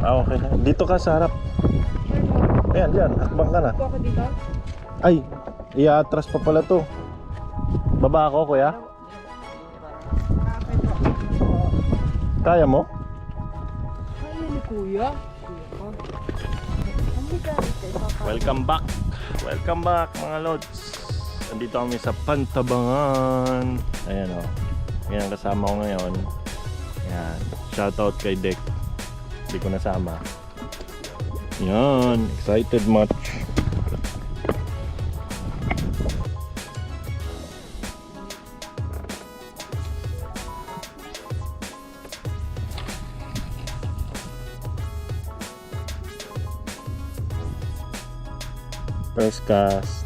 Okay. Dito ka sa harap. Ayan, dyan. Hakbang ka na. Ako dito? Ay, i-atras pa pala to. Baba ako, kuya. Kaya mo? Kaya ni kuya. Welcome back. Welcome back mga lods. Andito kami sa Pantabangan. Ayan o. Yan kasama ko ngayon. Yan. Shoutout kay Dek. Hindi ko nasama. Yan. Excited much. First cast.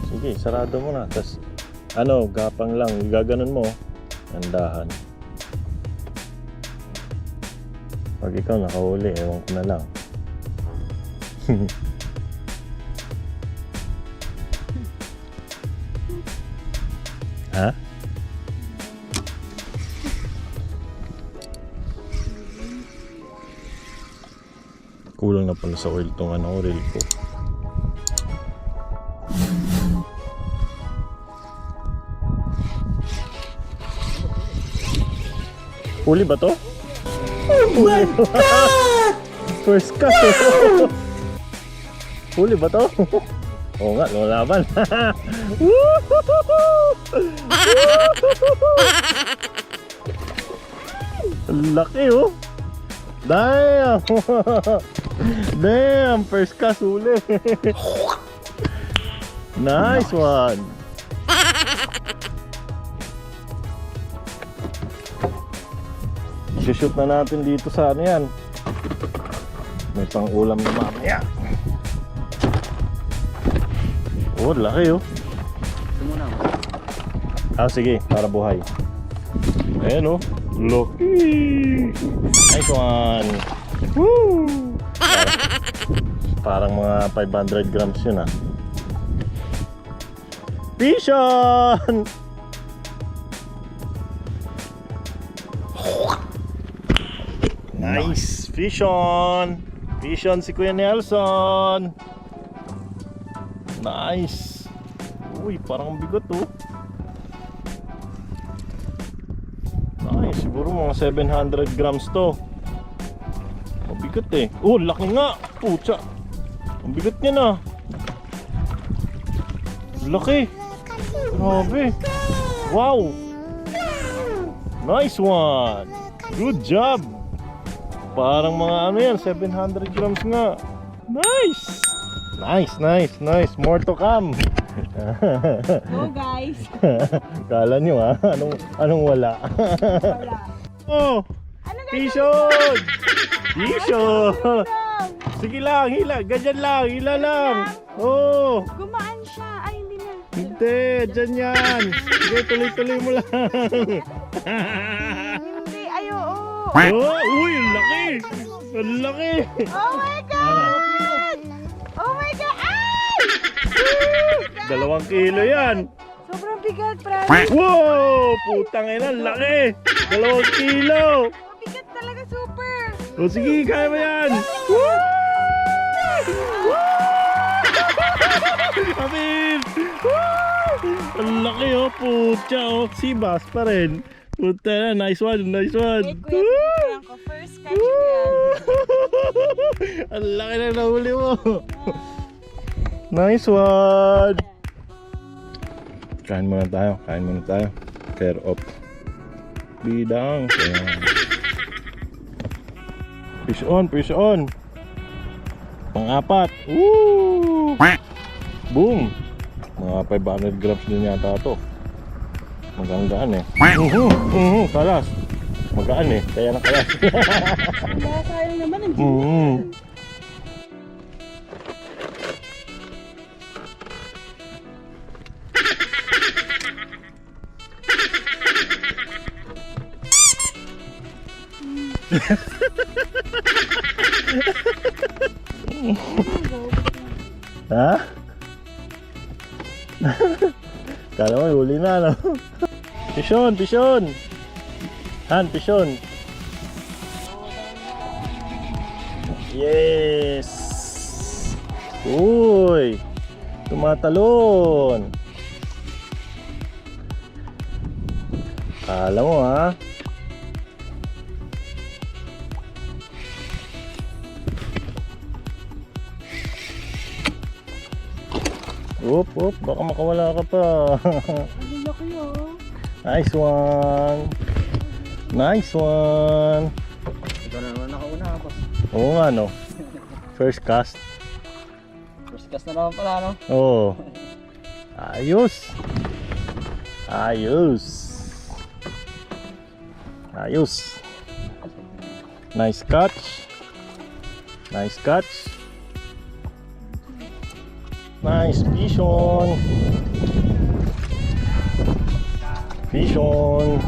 Sige, sarado mo na. Tapos, gapang lang. Gaganon mo. Andahan. Pag ikaw nakahuli, ewan ko na lang. Ha? Kulang na pala sa oil tong reel ko. Huli ba to? Oh my God! First cast. Huli ba to? Oo nga, lumalaban. Laki oh. Damn! Damn! First cast huli. Nice one! Shoot na natin dito sa yan. May pang ulam na mamaya. Oh, laki oh. Sige, para buhay. Ayan oh. Lucky! Nice one! Woo! Parang mga 500 grams yun ah. Fish on! Nice! Fish on! Fish on si Kuya Nelson! Nice! Uy, parang bigot oh. Nice, siguro mga 700 grams to. Mabigat eh. Oh, laki nga! Pucha! Ang bigat niya na. Laki! Grabe! Wow! Nice one! Good job! Parang mga yan, 700 grams nga. Nice! Nice! More to come! Go guys! Kala nyo ha? Anong wala? Wala. Oh! Pishon! Pishon! Sige lang, hila. Ganyan lang, hila lang. Oh! Gumaan siya. Ay, hindi na. Hindi, dyan yan. Sige, tuloy-tuloy mo lang. Hindi, ay oo. Oh, uy, ang laki! Ang laki! Oh my God! Oh my God! Ay! 2 kilo yan. Sobrang bigat, Francis. Wow! Putang ina, ang laki! 2 kilo! Mabigat talaga, super. O sige, kaya mo yan! Kapil! Ang laki oh, putya oh. Sibas pa rin. Puta na, nice one. Wait, kuya, picturean ko. First catch ko yan. Ang laki na nahuli mo. Nice one. Kain muna tayo. Care of bidang. Fish on. Pang-4. Woo! Boom! Mga 500 grams din yata ito. Magaan eh. Kalas. Magaan eh. Kaya nakalas. Wala, sayang naman ang Ha? Kala mo, huli na, no? Pishon, pishon! Han, pishon! Yes! Uy! Tumatalon! Kala mo, ha? Oop, oop, baka makawala ka pa. Ang laki oh. Nice one. Nice one. Ikaw na naman nakauna, boss. Oo nga, no? First cast. First cast na naman pala, no? Oo. Ayos. Ayos. Ayos. Nice catch. Nice catch. Nice fishon. Fishon.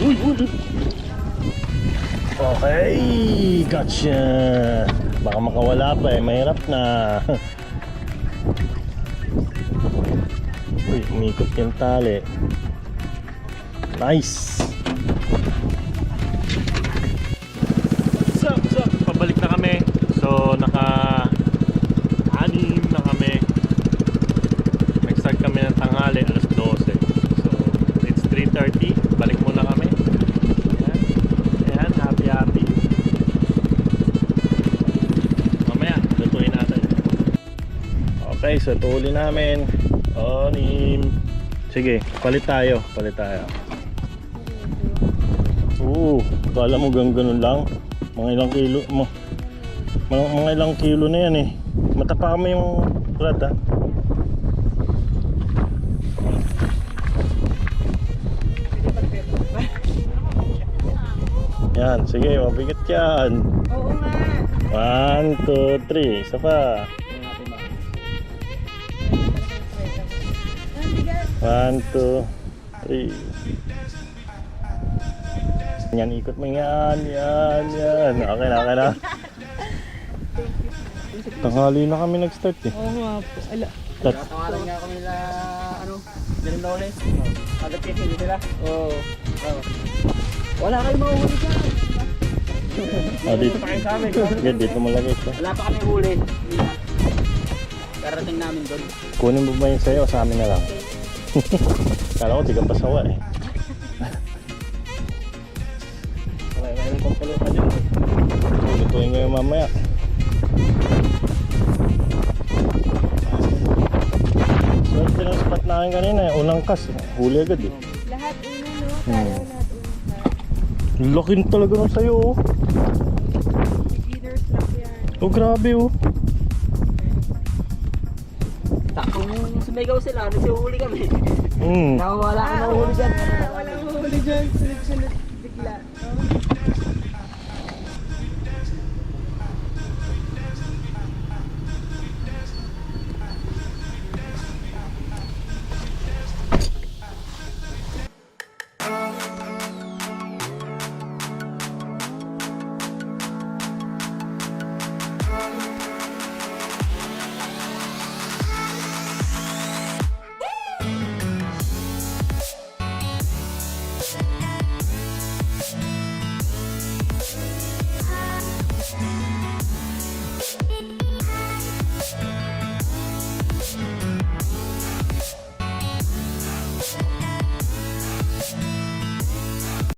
Uy, uy, uy. Okay, gotcha. Baka makawala pa eh, mahirap na. Uy, umikot yung tali. Nice. So, pabalik na kami. So, naka-anim na kami. Nag-start kami ng tanghali, alas 12. So, it's 3:30. Balik muna kami. Ayan. Ayan, happy. Mamaya, lutuin natin. Okay, so ito uli namin. Anim. Sige, palit tayo. Kala mo ganun lang. Mga ilang kilo mo. Mga ilang kilo na yan eh. Matapa mo yung rad ha. Yan, sige, mabigat yan. Oo nga. 1, 2, 3. Isa pa. 1, 2, 3. Yan, ikot mo yan. Okay na. Tanghali na kami nag-start eh. Oo nga po. Ala. Tawaran nga kami na, ganun na ulit. Agad kasi sila. Oo. Wala kayong mahuhuli dyan. Dito. Pa kayo sa amin. Dito mo lagay ito. Wala pa kami huli. Karating namin doon. Kunin mo ba yung sa'yo o sa amin na lang? Kala ko di ka pasawa eh. Okay, mayroon pang palo ka dyan. Lutuin ko yung mamaya. Swerte ng spot namin kanina eh. Unang kas. Huli agad eh. Lahat una no. Kaya lahat una. Laki na talaga ng sayo oh. Beginner's luck yan. Oh grabe oh. Takong sumigaw sila, nagsuhuli kami. Hmm. Nakawala kami mahuhuli dyan. Walang huli dyan. Sunod-sunod.